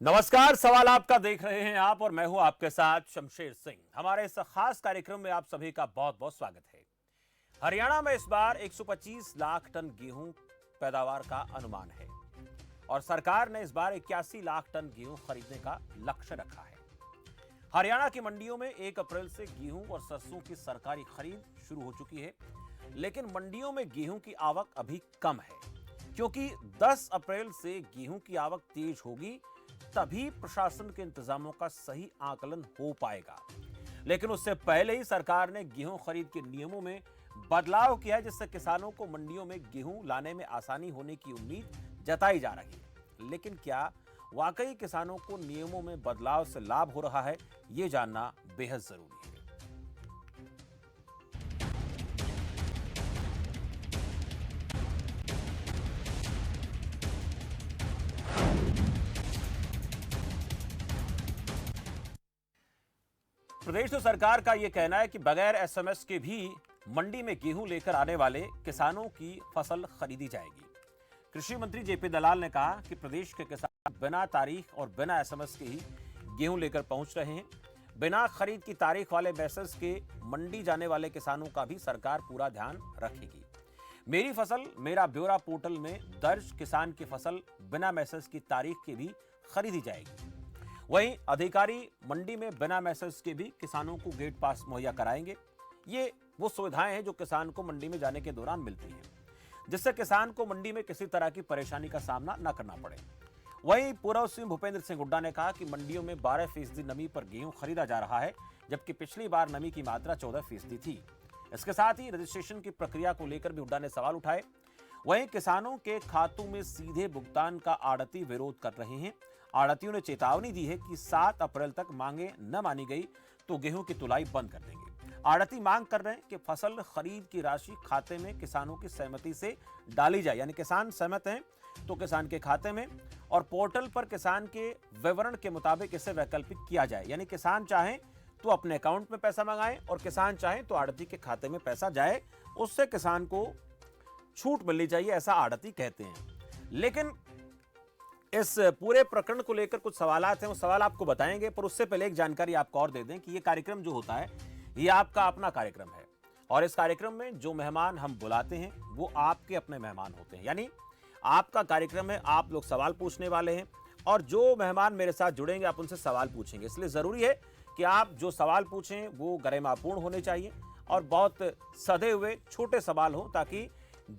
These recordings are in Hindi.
नमस्कार। सवाल आपका देख रहे हैं आप और मैं हूं आपके साथ शमशेर सिंह। हमारे इस खास कार्यक्रम में आप सभी का बहुत बहुत स्वागत है। हरियाणा में इस बार 125 लाख टन गेहूं पैदावार का अनुमान है और सरकार ने इस बार 81 लाख टन गेहूं खरीदने का लक्ष्य रखा है। हरियाणा की मंडियों में 1 अप्रैल से गेहूं और सरसों की सरकारी खरीद शुरू हो चुकी है, लेकिन मंडियों में गेहूं की आवक अभी कम है क्योंकि 10 अप्रैल से गेहूं की आवक तेज होगी, तभी प्रशासन के इंतजामों का सही आकलन हो पाएगा। लेकिन उससे पहले ही सरकार ने गेहूं खरीद के नियमों में बदलाव किया है, जिससे किसानों को मंडियों में गेहूं लाने में आसानी होने की उम्मीद जताई जा रही है। लेकिन क्या वाकई किसानों को नियमों में बदलाव से लाभ हो रहा है, ये जानना बेहद जरूरी है। प्रदेश तो सरकार का यह कहना है कि बगैर एसएमएस के भी मंडी में गेहूं लेकर आने वाले किसानों की फसल खरीदी जाएगी। कृषि मंत्री जेपी दलाल ने कहा कि प्रदेश के किसान बिना तारीख और बिना एसएमएस के ही गेहूं लेकर पहुंच रहे हैं। बिना खरीद की तारीख वाले मैसेज के मंडी जाने वाले किसानों का भी सरकार पूरा ध्यान रखेगी। मेरी फसल मेरा ब्यौरा पोर्टल में दर्ज किसान की फसल बिना मैसेज की तारीख के भी खरीदी जाएगी। वहीं अधिकारी मंडी में बिना मैसेज के भी किसानों को गेट पास मुहैया कराएंगे। ये वो सुविधाएं हैं जो किसान को मंडी में जाने के दौरान मिलती हैं, जिससे किसान को मंडी में किसी तरह की परेशानी का सामना न करना पड़े। वहीं पूर्व सीएम भूपेंद्र सिंह हुड्डा ने कहा कि मंडियों में 12% नमी पर गेहूं खरीदा जा रहा है, जबकि पिछली बार नमी की मात्रा 14% थी। इसके साथ ही रजिस्ट्रेशन की प्रक्रिया को लेकर भी हुड्डा ने सवाल उठाए। वहीं किसानों के खातों में सीधे भुगतान का आड़ती विरोध कर रहे हैं। आड़तियों ने चेतावनी दी है कि 7 अप्रैल तक मांगे न मानी गई तो गेहूं की तुलाई बंद कर देंगे। आड़ती मांग कर रहे हैं कि फसल खरीद की राशि खाते में किसानों की सहमति से डाली जाए, यानी किसान सहमत हैं तो किसान के खाते में, और पोर्टल पर किसान के विवरण के मुताबिक इसे वैकल्पिक किया जाए, यानी किसान चाहें तो अपने अकाउंट में पैसा मंगाएं और किसान चाहें तो आड़ती के खाते में पैसा जाए। उससे किसान को छूट मिलनी चाहिए, ऐसा आड़ती कहते हैं। लेकिन इस पूरे प्रकरण को लेकर कुछ सवालात हैं, वो सवाल आपको बताएंगे, पर उससे पहले एक जानकारी आपको और दे दें कि ये कार्यक्रम जो होता है ये आपका अपना कार्यक्रम है और इस कार्यक्रम में जो मेहमान हम बुलाते हैं वो आपके अपने मेहमान होते हैं, यानी आपका कार्यक्रम है, आप लोग सवाल पूछने वाले हैं और जो मेहमान मेरे साथ जुड़ेंगे आप उनसे सवाल पूछेंगे। इसलिए जरूरी है कि आप जो सवाल पूछें वो गरिमापूर्ण होने चाहिए और बहुत सधे हुए छोटे सवाल हो, ताकि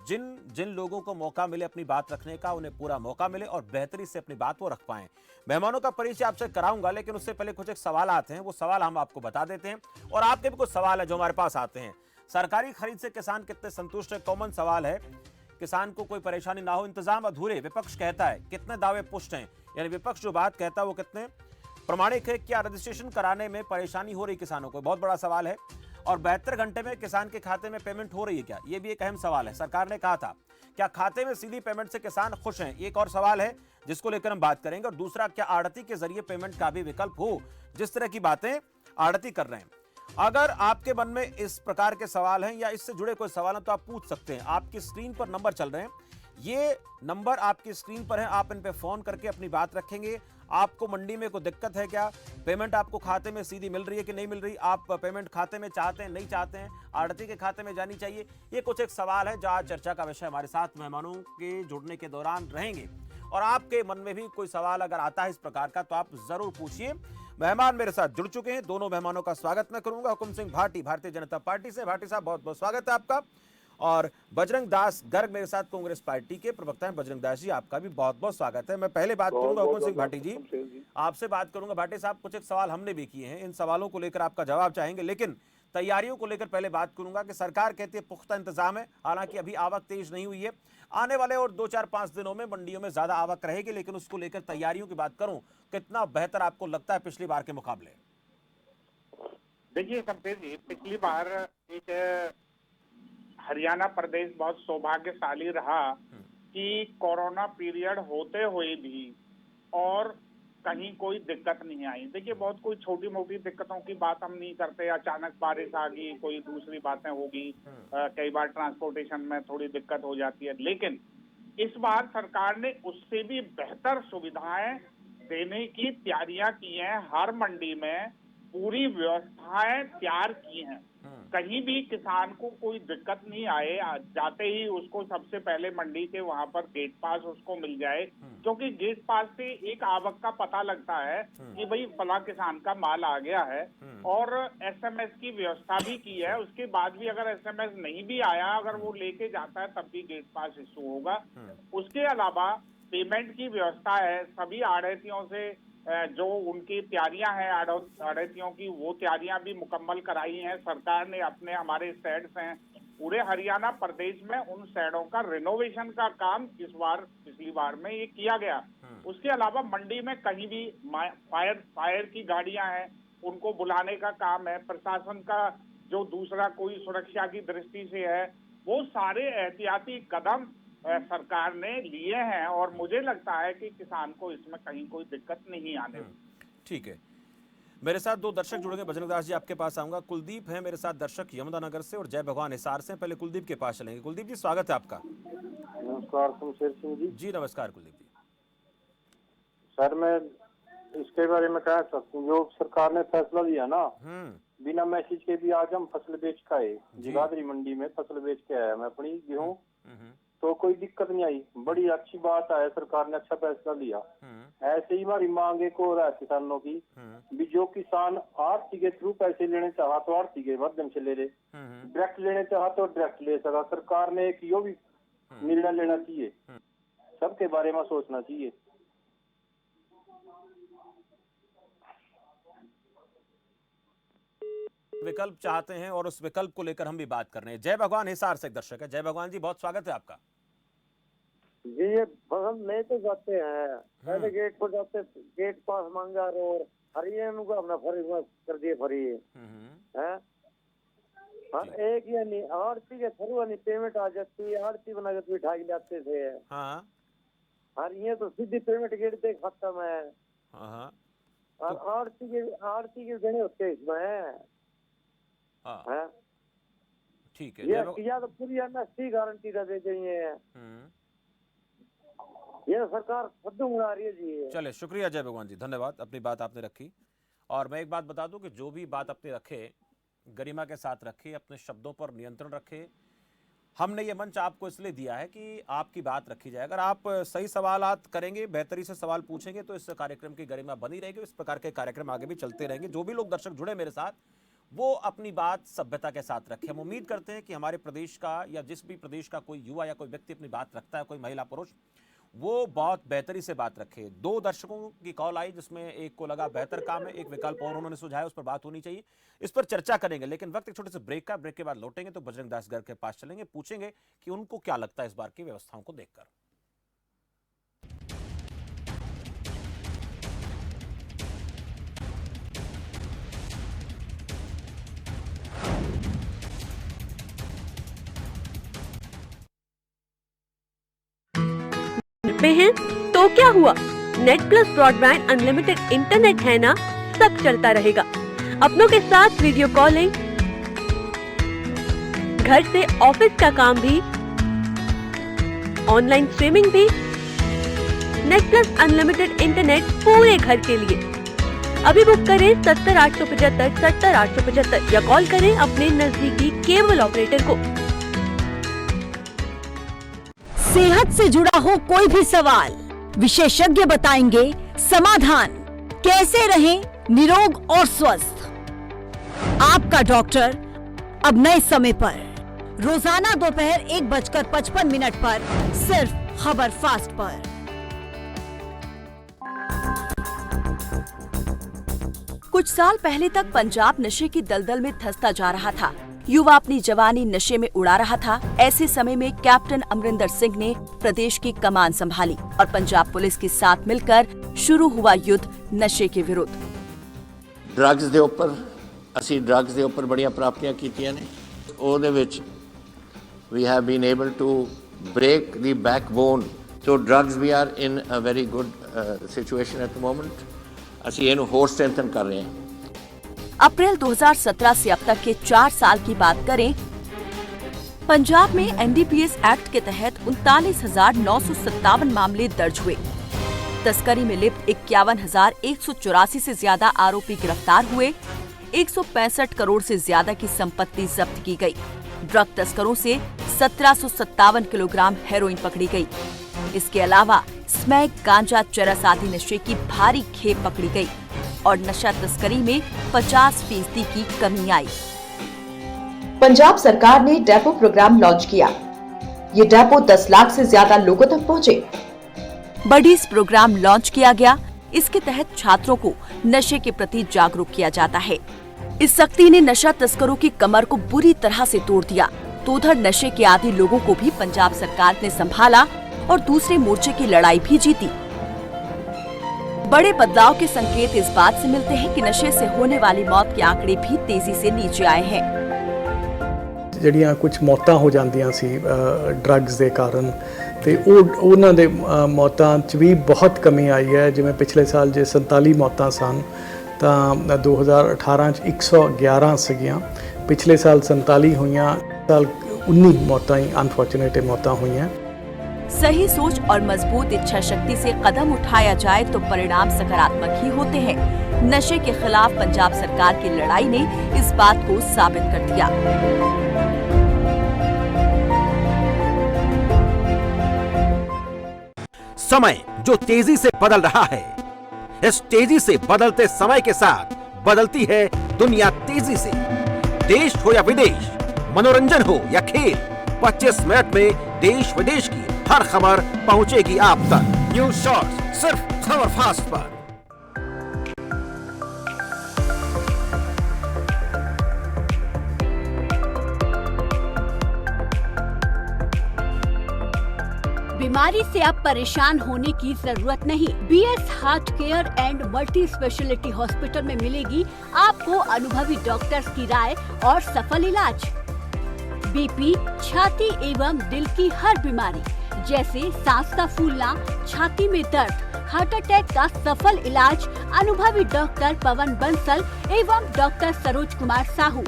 जिन जिन लोगों को मौका मिले अपनी बात रखने का, उन्हें पूरा मौका मिले और बेहतरी से अपनी बात वो रख पाएं। मेहमानों का परिचय आपसे कराऊंगा, लेकिन उससे पहले कुछ एक सवाल आते हैं, वो सवाल हम आपको बता देते हैं और आपके भी कुछ सवाल है जो हमारे पास आते हैं। सरकारी खरीद से किसान कितने संतुष्ट है? कॉमन सवाल है। किसान को कोई परेशानी ना हो, इंतजाम अधूरे विपक्ष कहता है, कितने दावे पुष्ट हैं? यानी विपक्ष जो बात कहता है वो कितने प्रमाणिक है? क्या रजिस्ट्रेशन कराने में परेशानी हो रही किसानों को? बहुत बड़ा सवाल है। और 72 घंटे में किसान के खाते में पेमेंट हो रही है क्या? ये भी एक अहम सवाल है। सरकार ने कहा था, क्या खाते में सीधी पेमेंट से किसान खुश हैं? एक और सवाल है जिसको लेकर हम बात करेंगे। और दूसरा, क्या आड़ती के जरिए पेमेंट का भी विकल्प हो? जिस तरह की बातें आड़ती कर रहे हैं, अगर आपके मन में इस प्रकार के सवाल हैं या इससे जुड़े कोई सवाल हैं तो आप पूछ सकते हैं। आपकी स्क्रीन पर नंबर चल रहे हैं, ये नंबर आपकी स्क्रीन पर है, आप इन पे फोन करके अपनी बात रखेंगे। आपको मंडी में कोई दिक्कत है क्या? पेमेंट आपको खाते में सीधी मिल रही है कि नहीं मिल रही? आप पेमेंट खाते में चाहते हैं, नहीं चाहते हैं, आड़ती के खाते में जानी चाहिए? ये कुछ एक सवाल है जो आज चर्चा का विषय हमारे साथ मेहमानों के जुड़ने के दौरान रहेंगे। और आपके मन में भी कोई सवाल अगर आता है इस प्रकार का तो आप जरूर पूछिए। मेहमान मेरे साथ जुड़ चुके हैं, दोनों मेहमानों का स्वागत मैं करूंगा। हुकुम सिंह भाटी, भारतीय जनता पार्टी से। भाटी साहब, बहुत बहुत स्वागत है आपका। और बजरंग दास गर्ग मेरे साथ, कांग्रेस पार्टी के प्रवक्ता हैं। बजरंग दास जी, आपका भी बहुत बहुत स्वागत है। मैं पहले बात करूंगा हुकुम सिंह भाटी जी, आपसे बात करूंगा। भाटी साहब, कुछ एक सवाल हमने भी किए हैं, इन सवालों को लेकर आपका जवाब चाहेंगे, लेकिन तैयारियों को लेकर पहले बात करूंगा कि सरकार कहती है पुख्ता इंतजाम है, हालांकि अभी आवक तेज नहीं हुई है। आने वाले और 2-4-5 दिनों में मंडियों में ज्यादा आवक रहेगी, लेकिन उसको लेकर तैयारियों की बात करूं, कितना बेहतर आपको लगता है पिछली बार के मुकाबले? देखिए शमशेर जी, पिछली बार एक हरियाणा प्रदेश बहुत सौभाग्यशाली रहा कि कोरोना पीरियड होते हुए भी और कहीं कोई दिक्कत नहीं आई। देखिए, बहुत कोई छोटी मोटी दिक्कतों की बात हम नहीं करते, अचानक बारिश आ गई, कोई दूसरी बातें होगी, कई बार ट्रांसपोर्टेशन में थोड़ी दिक्कत हो जाती है, लेकिन इस बार सरकार ने उससे भी बेहतर सुविधाएं देने की तैयारियां की हैं। हर मंडी में पूरी व्यवस्थाएं तैयार की हैं, कहीं भी किसान को कोई दिक्कत नहीं आए। जाते ही उसको सबसे पहले मंडी के वहां पर गेट पास उसको मिल जाए, क्योंकि गेट पास से एक आवक का पता लगता है कि भाई फला किसान का माल आ गया है। और एसएमएस की व्यवस्था भी की है। उसके बाद भी अगर एसएमएस नहीं भी आया, अगर वो लेके जाता है तब भी गेट पास इशू होगा। उसके अलावा पेमेंट की व्यवस्था है। सभी आढ़तियों से जो उनकी तैयारियां हैं आढ़तियों की, वो तैयारियां भी मुकम्मल कराई हैं सरकार ने। अपने हमारे शेड्स हैं पूरे हरियाणा प्रदेश में, उन शेडों का रिनोवेशन का काम इस बार पिछली बार में ये किया गया। उसके अलावा मंडी में कहीं भी फायर की गाड़ियां हैं, उनको बुलाने का काम है। प्रशासन का जो दूसरा कोई सुरक्षा की दृष्टि से है, वो सारे एहतियाती कदम सरकार ने लिए हैं और मुझे लगता है कि किसान को इसमें कहीं कोई दिक्कत नहीं आने। ठीक है, मेरे साथ दो दर्शक जुड़ेंगे। बजरंग दास जी, आपके पास आऊंगा। कुलदीप है मेरे साथ दर्शक यमुनानगर से और जय भगवान हिसार से। पहले कुलदीप के पास चलेंगे। कुलदीप जी, स्वागत है आपका। नमस्कार शमशेर सिंह जी। जी नमस्कार कुलदीप जी। सर मैं इसके बारे में कह सकता हूँ, जो सरकार ने फैसला लिया ना, बिना मैसेज के भी आज हम फसल बेच के आए। जगाधरी मंडी में फसल बेच के आया मैं अपनी गेहूं, तो कोई दिक्कत नहीं आई। बड़ी अच्छी बात है, सरकार ने अच्छा फैसला लिया। ऐसे ही हमारी मांग एक और है किसानों की भी, जो किसान आरती के थ्रू पैसे लेने चाहा तो आरती के माध्यम से ले ले, डायरेक्ट लेने चाहा तो डायरेक्ट ले सका। सरकार ने एक यो भी निर्णय लेना चाहिए, सबके बारे में सोचना चाहिए। विकल्प चाहते हैं और उस विकल्प को लेकर हम भी बात कर रहे हैं। जय भगवान हिसार से एक दर्शक है। जय भगवान जी, बहुत स्वागत है आपका। जी ये बगल ले तो जाते हैं, पहले गेट पर जाते, गेट पास मांगा और हरियाणा को अपना फ्री कर दिए फ्री है। हाँ एक या नहीं आरती के थ्रू नहीं पेमेंट आ जाती है, आरती बना के बिठा के जाते थे। हाँ और ये तो सीधी पेमेंट गेट पे खत्म है। हाँ और आरती के गणे होते इसमें। हाँ ठीक है, या तो पूरी एमएसपी गारंटी दे गई है। ये सरकार फद्दू उड़ा रही है जी। चले, शुक्रिया जय भगवान जी, धन्यवाद, अपनी बात आपने रखी। और मैं एक बात बता दूं कि जो भी बात अपने रखे, गरिमा के साथ रखे, अपने शब्दों पर नियंत्रण रखे। हमने ये मंच आपको इसलिए दिया है कि आपकी बात रखी जाए। अगर आप सही सवालात करेंगे, बेहतरी से सवाल पूछेंगे, तो इस कार्यक्रम की गरिमा बनी रहेगी। इस प्रकार के कार्यक्रम आगे भी चलते रहेंगे। जो भी लोग दर्शक जुड़े मेरे साथ, वो अपनी बात सभ्यता के साथ रखें। हम उम्मीद करते हैं कि हमारे प्रदेश का या जिस भी प्रदेश का कोई युवा या कोई व्यक्ति अपनी बात रखता है, कोई महिला पुरुष, वो बहुत बेहतरी से बात रखे। दो दर्शकों की कॉल आई जिसमें एक को लगा बेहतर काम है, एक विकल्प और उन्होंने सुझाया, उस पर बात होनी चाहिए। इस पर चर्चा करेंगे, लेकिन वक्त एक छोटे से ब्रेक का। ब्रेक के बाद लौटेंगे तो बजरंग दास घर के पास चलेंगे, पूछेंगे कि उनको क्या लगता है इस बार की व्यवस्थाओं को देखकर। पे हैं तो क्या हुआ, net plus broadband unlimited internet है ना, सब चलता रहेगा। अपनों के साथ वीडियो कॉलिंग, घर से ऑफिस का काम भी, ऑनलाइन स्ट्रीमिंग भी। नेट प्लस अनलिमिटेड इंटरनेट पूरे घर के लिए। अभी बुक करें 70 875 70 875 या कॉल करें अपने नजदीकी केबल ऑपरेटर को। सेहत से जुड़ा हो कोई भी सवाल, विशेषज्ञ बताएंगे समाधान। कैसे रहें निरोग और स्वस्थ। आपका डॉक्टर अब नए समय पर, रोजाना दोपहर 1:55 पर, सिर्फ खबर फास्ट पर। कुछ साल पहले तक पंजाब नशे की दलदल में धंसता जा रहा था। युवा अपनी जवानी नशे में उड़ा रहा था। ऐसे समय में कैप्टन अमरिंदर सिंह ने प्रदेश की कमान संभाली और पंजाब पुलिस के साथ मिलकर शुरू हुआ युद्ध नशे के विरुद्ध। ड्रग्स ਦੇ ਉੱਪਰ ਅਸੀਂ ड्रग्स ਦੇ ਉੱਪਰ ਬੜੀਆਂ ਪ੍ਰਾਪਤੀਆਂ ਕੀਤੀਆਂ ਨੇ। ਉਹਦੇ ਵਿੱਚ we have been able to break the backbone. So drugs we are in a very good situation at the moment. ਅਸੀਂ ਇਹਨੂੰ ਹੋਰ strengthen कर रहे हैं। अप्रैल 2017 से अब तक के 4 साल की बात करें, पंजाब में एनडीपीएस एक्ट के तहत 39,957 मामले दर्ज हुए। तस्करी में लिप्त 51,184 से ज्यादा आरोपी गिरफ्तार हुए। 165 करोड़ से ज्यादा की संपत्ति जब्त की गई। ड्रग तस्करों से 1757 किलोग्राम हेरोइन पकड़ी गई। इसके अलावा स्मैक, गांजा, चरस आदि नशे की भारी खेप पकड़ी गई और नशा तस्करी में 50% की कमी आई। पंजाब सरकार ने डेपो प्रोग्राम लॉन्च किया। ये डेपो 10 लाख से ज्यादा लोगों तक पहुंचे। बडीज प्रोग्राम लॉन्च किया गया। इसके तहत छात्रों को नशे के प्रति जागरूक किया जाता है। इस सख्ती ने नशा तस्करों की कमर को बुरी तरह से तोड़ दिया। तो उधर नशे के आदी लोगों को भी पंजाब सरकार ने संभाला और दूसरे मोर्चे की लड़ाई भी जीती। बड़े बदलाव के संकेत इस बात से मिलते हैं कि नशे से होने वाली मौत के आंकड़े भी तेजी से नीचे आए हैं। ਜਿਹੜੀਆਂ ਕੁਝ ਮੌਤਾਂ ਹੋ ਜਾਂਦੀਆਂ ਸੀ ਡਰੱਗਸ ਦੇ ਕਾਰਨ ਤੇ ਉਹਨਾਂ ਦੇ ਮੌਤਾਂ 'ਚ ਵੀ ਬਹੁਤ ਕਮੀ ਆਈ ਹੈ। ਜਿਵੇਂ ਪਿਛਲੇ ਸਾਲ ਜੇ 47 ਮੌਤਾਂ ਸਨ ਤਾਂ 2018 'ਚ 111 ਸੀਗੀਆਂ। ਪਿਛਲੇ ਸਾਲ 47 ਹੋਈਆਂ, ਸਾਲ 19 ਮੌਤਾਂ ਹੀ ਅਨਫੋਰਚੂਨੇਟ ਮੌਤਾਂ ਹੋਈਆਂ। सही सोच और मजबूत इच्छा शक्ति से कदम उठाया जाए तो परिणाम सकारात्मक ही होते हैं। नशे के खिलाफ पंजाब सरकार की लड़ाई ने इस बात को साबित कर दिया। समय जो तेजी से बदल रहा है, इस तेजी से बदलते समय के साथ बदलती है दुनिया तेजी से। देश हो या विदेश, मनोरंजन हो या खेल, 25 मिनट में देश विदेश की हर खबर पहुंचेगी आप तक। न्यूज शॉर्ट्स सिर्फ खबर फास्ट पर। बीमारी से अब परेशान होने की जरूरत नहीं। BS heart care and multi speciality hospital में मिलेगी आपको अनुभवी डॉक्टर्स की राय और सफल इलाज। बीपी, छाती एवं दिल की हर बीमारी जैसे सांस का फूलना, छाती में दर्द, हार्ट अटैक का सफल इलाज अनुभवी डॉक्टर पवन बंसल एवं doctor Saroj Kumar Sahu,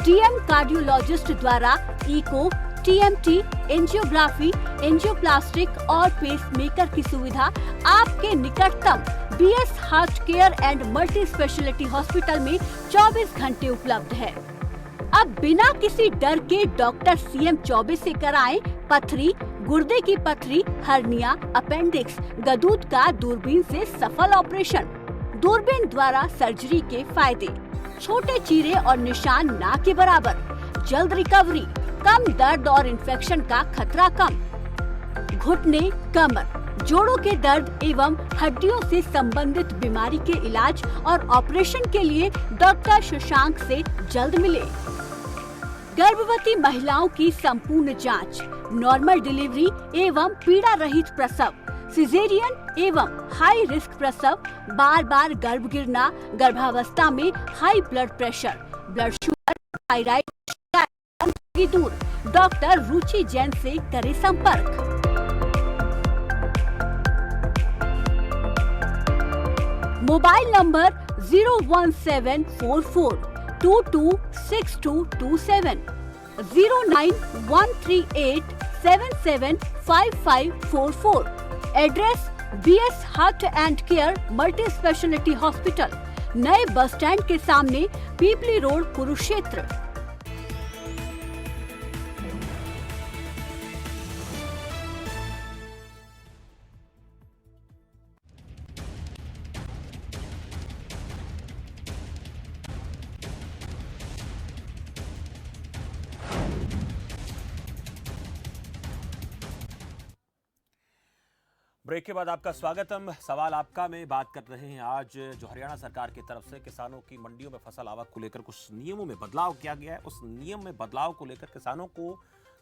DM cardiologist द्वारा इको, टीएमटी, एंजियोग्राफी, एंजियोप्लास्टिक और पेसमेकर की सुविधा आपके निकटतम BS heart care and multi speciality hospital में 24 घंटे उपलब्ध है। अब बिना किसी डर के डॉक्टर सीएम 24 से कराएं पथरी, गुर्दे की पथरी, हर्निया, अपेंडिक्स, गदूद का दूरबीन से सफल ऑपरेशन। दूरबीन द्वारा सर्जरी के फायदे: छोटे चीरे और निशान ना के बराबर, जल्द रिकवरी, कम दर्द और इन्फेक्शन का खतरा कम, घुटने, कमर, जोड़ों के दर्द एवं हड्डियों से संबंधित बीमारी के इलाज और ऑपरेशन के लिए डॉक्टर शशांक से जल्द मिले। गर्भवती महिलाओं की संपूर्ण जांच, नॉर्मल डिलीवरी एवं पीड़ा रहित प्रसव, सिजेरियन एवं हाई रिस्क प्रसव, बार बार गर्भ गिरना, गर्भावस्था में high blood pressure, blood sugar, thyroid की दूर। डॉक्टर रुचि जैन से करे संपर्क। Mobile number 01744 226227, 09138 775544। Address BS heart and care multi speciality hospital, नए बस स्टैंड के सामने, पीपली रोड, कुरुक्षेत्र। ब्रेक के बाद आपका स्वागतम। सवाल आपका में बात कर रहे हैं आज जो हरियाणा सरकार की तरफ से किसानों की मंडियों में फसल आवक को लेकर कुछ नियमों में बदलाव किया गया है। उस नियम में बदलाव को लेकर किसानों को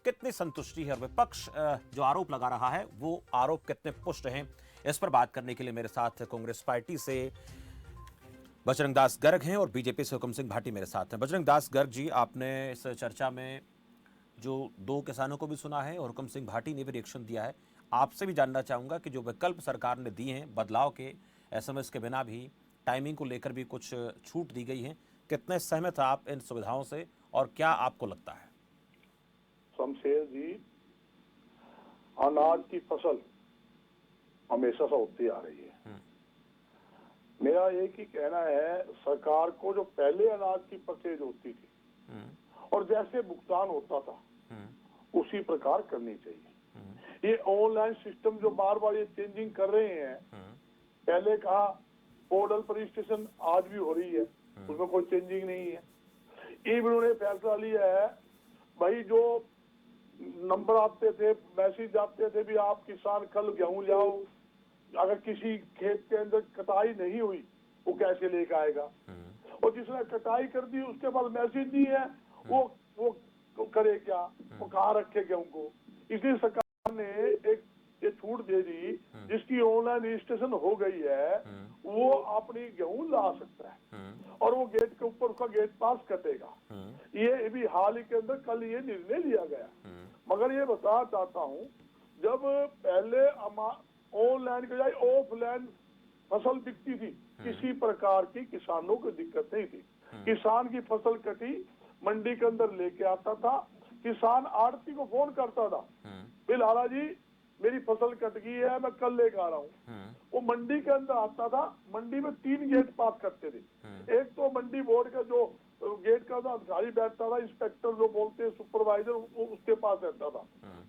कितनी संतुष्टि है और विपक्ष जो आरोप लगा रहा है वो आरोप कितने पुष्ट हैं, इस पर बात करने के लिए मेरे साथ कांग्रेस पार्टी से बजरंग दास गर्ग हैं और बीजेपी से हुकुम सिंह भाटी मेरे साथ हैं। बजरंग दास गर्ग जी, आपने इस चर्चा में जो दो किसानों को भी सुना है और हुकुम सिंह भाटी ने भी रिएक्शन दिया है, आपसे भी जानना चाहूंगा कि जो विकल्प सरकार ने दिए हैं बदलाव के, एसएमएस के बिना भी, टाइमिंग को लेकर भी कुछ छूट दी गई है, कितने सहमत आप इन सुविधाओं से और क्या आपको लगता है? शमशेर जी, अनाज की फसल हमेशा से होती आ रही है। मेरा एक ही कहना है, सरकार को जो पहले अनाज की परचेज होती थी और जैसे भुगतान होता था उसी प्रकार करनी चाहिए। ये ऑनलाइन सिस्टम जो बार बार ये चेंजिंग कर रहे हैं, पहले कहा पोर्टल पर रजिस्ट्रेशन आज भी हो रही है, उसमें कोई चेंजिंग नहीं है। इवन उन्होंने फैसला लिया है, भाई जो नंबर आते थे, मैसेज आते थे भी आप किसान कल गेहूं ले आओ, अगर किसी खेत के अंदर कटाई नहीं हुई वो कैसे लेकर आएगा, और जिसने कटाई कर दी उसके पास मैसेज नहीं है, वो करे क्या, वो कहाँ रखे गेहूं को। इसलिए सरकार ने एक ये छूट दे दी, जिसकी ऑनलाइन रजिस्ट्रेशन हो गई है वो अपनी गेहूं ला सकता है और वो गेट के ऊपर उसका गेट पास कटेगा। ये भी हाल ही के अंदर कल ये निर्णय लिया गया। मगर ये बताना चाहता हूँ, जब पहले ऑनलाइन के बजाय ऑफलाइन फसल बिकती थी, किसी प्रकार की किसानों को दिक्कत नहीं थी। किसान की फसल कटी, मंडी के अंदर लेके आता था, किसान आड़ती को फोन करता था, बिल लाला जी मेरी फसल कट गई है, मैं कल लेकर आ रहा हूँ। वो मंडी के अंदर आता था, मंडी में 3 गेट पास करते थे। एक तो मंडी बोर्ड का जो गेट का अधिकारी बैठता था, इंस्पेक्टर जो बोलते हैं सुपरवाइजर, उसके पास रहता था।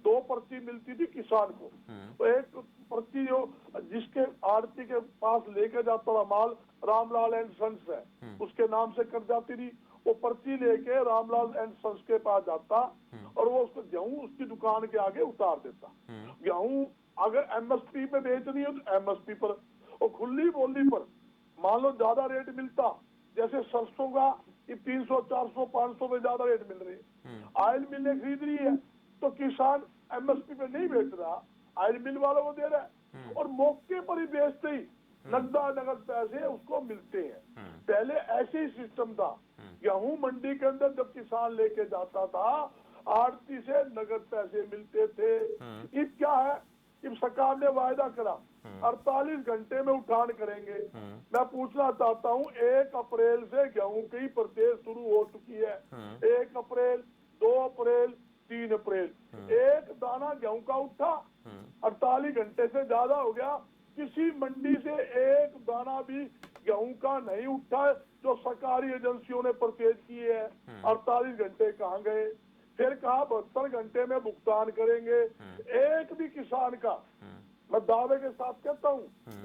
2 पर्ची मिलती थी किसान को, तो एक पर्ची जो जिसके आड़ती के पास लेकर जाता था माल, रामलाल एंड सन्स है, उसके नाम से कट जाती थी। वो पर्ची लेके रामलाल एंड सन्स के पास जाता और वो उसको गेहूं उसकी दुकान के आगे उतार देता। गेहूं अगर एमएसपी पे बेचनी है तो एमएसपी पर, और खुली बोली पर मान लो ज्यादा रेट मिलता, जैसे सरसों का 300, 400, 500 में ज्यादा रेट मिल रही है, ऑयल मिल ने खरीद रही है, तो किसान एमएसपी पे नहीं बेच रहा, ऑयल मिल वालों को दे रहा है और मौके पर ही बेचते ही नगद पैसे उसको मिलते हैं। पहले ऐसे ही सिस्टम था, गेहूं मंडी के अंदर जब किसान लेके जाता था, आड़ती से नगद पैसे मिलते थे। अब क्या है, अब सरकार ने वायदा करा 48 घंटे में उठान करेंगे। मैं पूछना चाहता हूं, 1 अप्रैल से गेहूं की परचेज शुरू हो चुकी है। 1 अप्रैल, 2 अप्रैल, 3 अप्रैल, एक दाना गेहूं का उठा, 48 घंटे से ज्यादा हो गया, किसी मंडी से एक दाना भी गेहूं का नहीं उठा जो सरकारी एजेंसियों ने परचेज किए है। 48 घंटे कहाँ गए? फिर कहा 72 घंटे में भुगतान करेंगे। एक भी किसान का, मैं दावे के साथ कहता हूँ,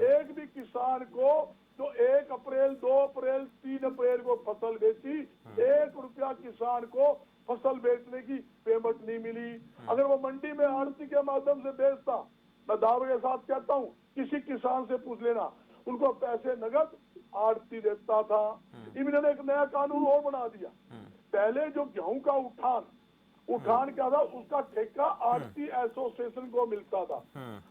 एक भी किसान को जो 1 अप्रैल, 2 अप्रैल, 3 अप्रैल को फसल बेची, 1 रुपया किसान को फसल बेचने की पेमेंट नहीं मिली। अगर वो मंडी में आड़ती के माध्यम से बेचता, मैं दावे के साथ कहता हूँ, किसी किसान से पूछ लेना, उनको पैसे नगद आड़ती देता था। इन्होंने एक नया कानून और बना दिया। पहले जो गेहूं का उठान क्या था, उसका ठेका आड़ती एसोसिएशन को मिलता था,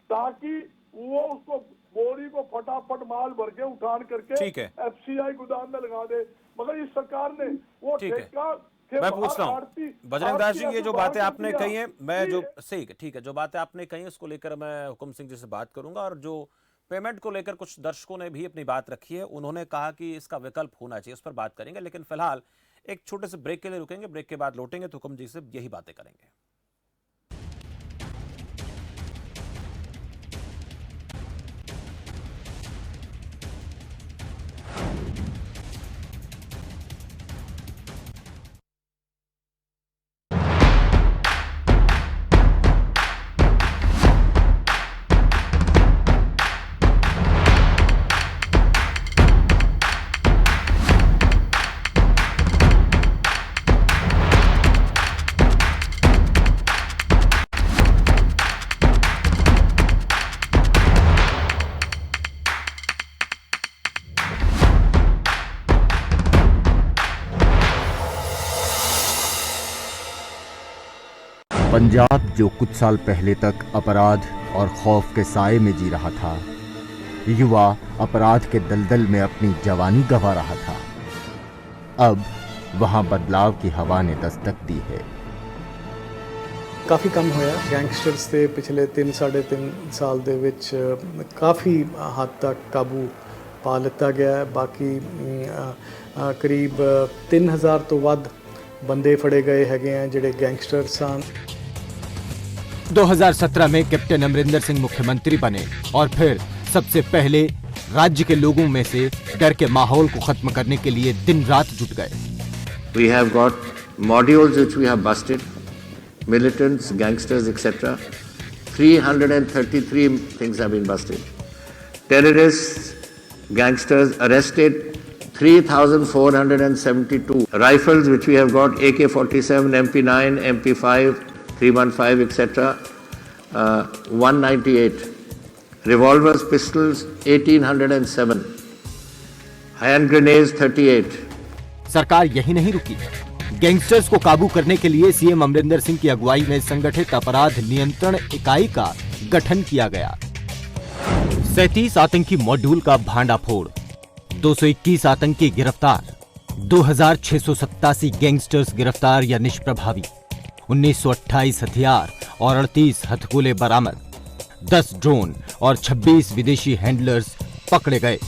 ताकि वो उसको बोरी को फटाफट माल भर के उठान करके एफसीआई गोदाम में लगा दे। मगर इस सरकार ने वो ठेका, मैं पूछता हूँ बजरंग दास जी, ये जो बातें आपने कही है, मैं जो ठीक है जो बातें आपने कही उसको लेकर मैं हुकुम सिंह जी से बात करूंगा। और जो पेमेंट को लेकर कुछ दर्शकों ने भी अपनी बात रखी है, उन्होंने कहा कि इसका विकल्प होना चाहिए, उस पर बात करेंगे। लेकिन फिलहाल एक छोटे से ब्रेक के लिए रुकेंगे, ब्रेक के बाद लौटेंगे तो हुकुम जी से यही बातें करेंगे। पंजाब जो कुछ साल पहले तक अपराध और खौफ के साए में जी रहा था, युवा अपराध के दलदल में अपनी जवानी गंवा रहा था, अब वहां बदलाव की हवा ने दस्तक दी है। काफ़ी कम होया गैंगस्टर्स से पिछले 3-3.5 साल दे विच काफ़ी हद तक काबू पा लिता गया है। बाकी करीब 3000 तो वध बंदे फड़े गए हैगे हैं जिहड़े गैंगस्टर सन। 2017 में कैप्टन अमरिंदर सिंह मुख्यमंत्री बने और फिर सबसे पहले राज्य के लोगों में से डर के माहौल को खत्म करने के लिए दिन रात जुट गए। We have got modules which we have busted, militants, gangsters, etc. 333 things have been busted. Terrorists, gangsters arrested 3,472. Rifles which we have got AK-47, MP9, MP5, 315, etc. 198. Revolvers, pistols 1,807. Hand grenades 38. सरकार यही नहीं रुकी। गैंगस्टर्स को काबू करने के लिए सीएम अमरिंदर सिंह की अगुवाई में संगठित अपराध नियंत्रण इकाई का गठन किया गया। 37 आतंकी मॉड्यूल का भांडाफोड़, 221 आतंकी गिरफ्तार, 2,687 गैंगस्टर्स गिरफ्तार या निष्प्रभावी, 1928 हथियार और 38 हथगोले बरामद, 10 ड्रोन और 26 विदेशी हैंडलर्स पकड़े गए।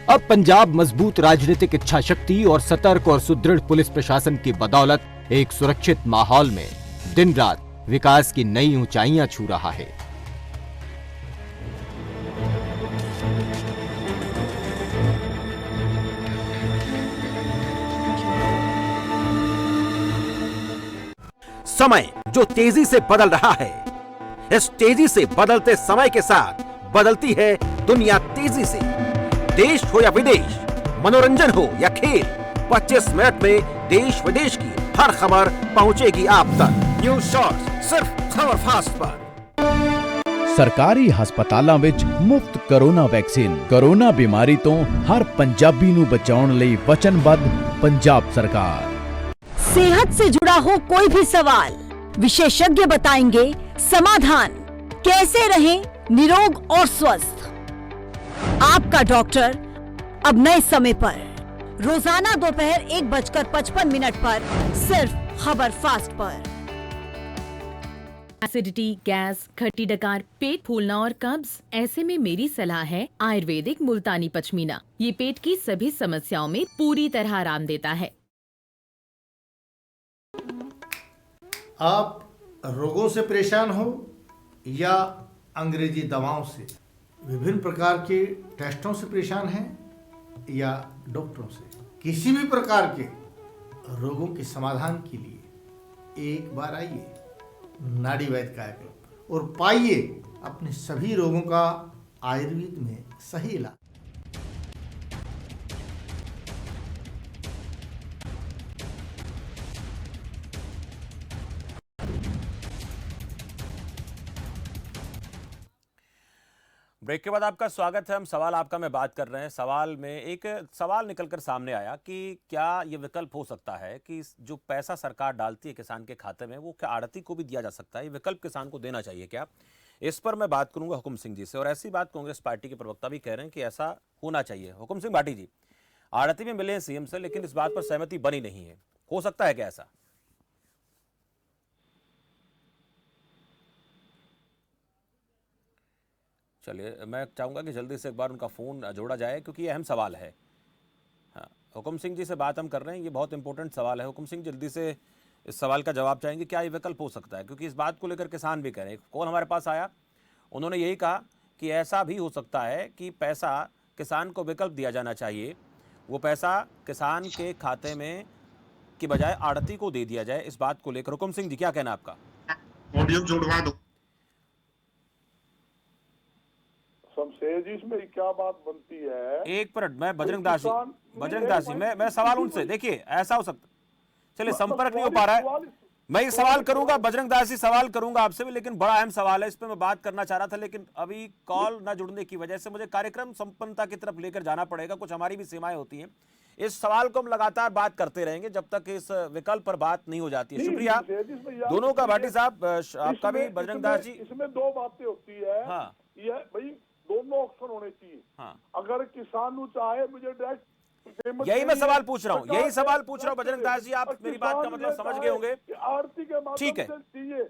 अब पंजाब मजबूत राजनीतिक इच्छा शक्ति और सतर्क और सुदृढ़ पुलिस प्रशासन की बदौलत एक सुरक्षित माहौल में दिन रात विकास की नई ऊंचाइयां छू रहा है। समय जो तेजी से बदल रहा है, इस तेजी से बदलते समय के साथ बदलती है दुनिया तेजी से। देश हो या विदेश, मनोरंजन हो या खेल, 25 मिनट में देश विदेश की हर खबर पहुंचेगी आप तक। न्यूज़ शॉर्ट्स सिर्फ खबर फास्ट पर। सरकारी ਹਸਪਤਾਲਾਂ ਵਿੱਚ ਮੁਫਤ ਕੋਰੋਨਾ ਵੈਕਸੀਨ। ਕੋਰੋਨਾ ਬਿਮਾਰੀ ਤੋਂ ਹਰ ਪੰਜਾਬੀ ਨੂੰ ਬਚਾਉਣ ਲਈ ਵਚਨਬੱਧ ਪੰਜਾਬ सरकार। सेहत से जुड़ा हो कोई भी सवाल, विशेषज्ञ बताएंगे समाधान। कैसे रहें निरोग और स्वस्थ। आपका डॉक्टर अब नए समय पर, रोजाना दोपहर 1:55 पर, सिर्फ खबर फास्ट पर। एसिडिटी, गैस, खट्टी डकार, पेट फूलना और कब्ज, ऐसे में मेरी सलाह है आयुर्वेदिक मुल्तानी पचमीना। ये पेट की सभी समस्याओं में पूरी तरह आराम देता है। आप रोगों से परेशान हो या अंग्रेजी दवाओं से, विभिन्न प्रकार के टेस्टों से परेशान हैं या डॉक्टरों से, किसी भी प्रकार के रोगों के समाधान के लिए एक बार आइए नाड़ी वैद्य काया क्लब और पाइए अपने सभी रोगों का आयुर्वेद में सही इलाज। ब्रेक के बाद आपका स्वागत है। हम सवाल आपका में बात कर रहे हैं। सवाल में एक सवाल निकलकर सामने आया कि क्या ये विकल्प हो सकता है कि जो पैसा सरकार डालती है किसान के खाते में वो क्या आड़ती को भी दिया जा सकता है? ये विकल्प किसान को देना चाहिए क्या? इस पर मैं बात करूंगा हुकुम सिंह जी से, और ऐसी बात कांग्रेस पार्टी के प्रवक्ता भी कह रहे हैं कि ऐसा होना चाहिए। हुकुम सिंह भाटी जी, आड़ती में मिले हैं सीएम से, लेकिन इस बात पर सहमति बनी नहीं है, हो सकता है क्या ऐसा? चलिए, मैं चाहूंगा कि जल्दी से एक बार उनका फोन जोड़ा जाए क्योंकि ये अहम सवाल है। हाँ, हुकुम सिंह जी से बात हम कर रहे हैं, ये बहुत इंपॉर्टेंट सवाल है। हुकुम सिंह, जल्दी से इस सवाल का जवाब चाहेंगे, क्या ये विकल्प हो सकता है? क्योंकि इस बात को लेकर किसान भी कह रहे हैं। कौन हमारे पास आया, उन्होंने यही कहा कि ऐसा भी हो सकता है कि पैसा किसान को विकल्प दिया जाना चाहिए, वो पैसा किसान के खाते में की बजाय आड़ती को दे दिया जाए। इस बात को लेकर हुकुम सिंह जी क्या कहना आपका? ऑडियो जोड़वा दो। शमशेर जी, इसमें क्या बात बनती है? एक मिनट, मैं बजरंग दास जी, मैं सवाल उनसे, देखिए ऐसा हो सकता, चलिए संपर्क नहीं हो पा रहा है, मैं ये सवाल करूंगा, बजरंग दास जी सवाल करूंगा आपसे भी, लेकिन बड़ा अहम सवाल है, इस पे मैं बात करना चाह रहा था, लेकिन अभी कॉल ना जुड़ने की वजह से मुझे कार्यक्रम संपन्नता की तरफ लेकर जाना पड़ेगा, कुछ हमारी भी सीमाएं होती हैं। इस सवाल को हम लगातार बात करते रहेंगे जब तक इस विकल्प पर बात नहीं हो जाती है। शुक्रिया दोनों का, भाटी साहब आपका भी, बजरंग दास जी। इसमें दो बातें होती है। हाँ, ये भाई दोनों ऑप्शन होने चाहिए। हाँ। अगर किसान चाहे मुझे डायरेक्ट, यही मैं सवाल पूछ रहा हूँ, यही सवाल पूछ रहा हूँ बजरंग दास जी, आप मेरी बात का मतलब समझ गए होंगे। आरती के माध्यम से चाहिए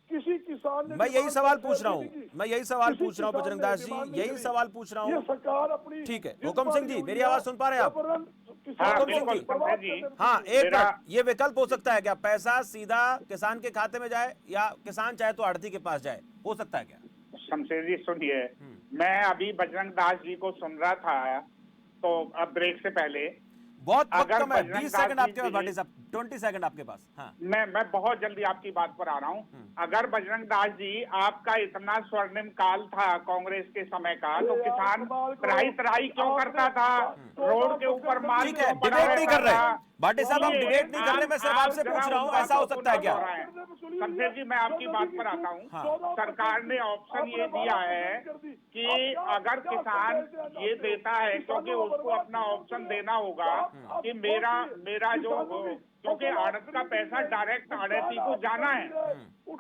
किसी किसान ने, मैं यही सवाल पूछ रहा हूँ, मैं यही सवाल पूछ रहा हूँ बजरंग दास जी, यही सवाल पूछ रहा हूँ। सरकार अपनी, ठीक है, हुकुम सिंह जी मेरी आवाज सुन पा रहे हैं आप? हाँ बिल्कुल शमशेर जी। हाँ, एक मिनट, ये विकल्प हो सकता है क्या, पैसा सीधा किसान के खाते में जाए या किसान चाहे तो आढ़ती के पास जाए, हो सकता है क्या? शमशेर जी सुनिए, मैं अभी बजरंग दास जी को सुन रहा था तो अब ब्रेक से पहले, बहुत अगर कम है, बजरंग 20 दास सेकंड आपके जी पास भाटी साहब, 20 सेकंड आपके पास। हाँ, मैं बहुत जल्दी आपकी बात पर आ रहा हूँ। अगर बजरंग दास जी आपका इतना स्वर्णिम काल था कांग्रेस के समय का, तो किसान तराई तराई क्यों करता था, रोड के ऊपर माल ठीक है, क्यों पड़ा डिबेट नहीं कर रहता था? रहे भाटी साहब, हम डिबेट नहीं कर रहे, मैं सिर्फ आपसे पूछ रहा हूँ, ऐसा हो सकता है क्या? शमशेर जी मैं आपकी बात पर आता हूँ। सरकार ने ऑप्शन ये दिया है कि अगर किसान ये देता है, क्योंकि उसको अपना ऑप्शन देना होगा कि मेरा जो, क्योंकि आड़त का पैसा डायरेक्ट आड़ती को जाना है,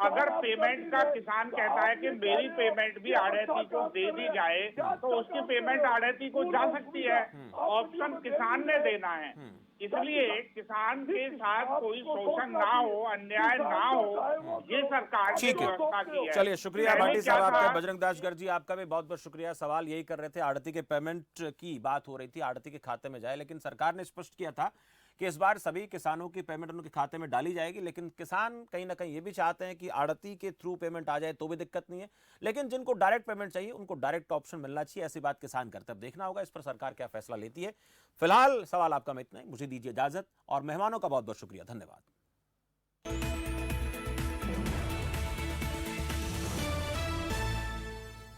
अगर पेमेंट का किसान कहता है कि मेरी पेमेंट भी आड़ती को दे दी जाए, तो उसकी पेमेंट आड़ती को जा सकती है। ऑप्शन किसान ने देना है, इसलिए किसान के साथ कोई शोषण ना हो, अन्याय ना हो, ये सरकार ने व्यवस्था की है। चलिए, शुक्रिया भाटी साहब आपका। बजरंग दास गर्ग जी आपका भी बहुत बहुत शुक्रिया। सवाल यही कर रहे थे, आड़ती के पेमेंट की बात हो रही थी, आड़ती के खाते में जाए, लेकिन सरकार ने स्पष्ट किया था कि इस बार सभी किसानों की पेमेंट उनके खाते में डाली जाएगी, लेकिन किसान कहीं ना कहीं ये भी चाहते हैं कि आड़ती के थ्रू पेमेंट आ जाए तो भी दिक्कत नहीं है, लेकिन जिनको डायरेक्ट पेमेंट चाहिए उनको डायरेक्ट ऑप्शन मिलना चाहिए, ऐसी बात किसान करते। अब देखना होगा इस पर सरकार क्या फैसला लेती है। फिलहाल सवाल आपका में इतना ही, मुझे दीजिए इजाजत और मेहमानों का बहुत बहुत शुक्रिया, धन्यवाद।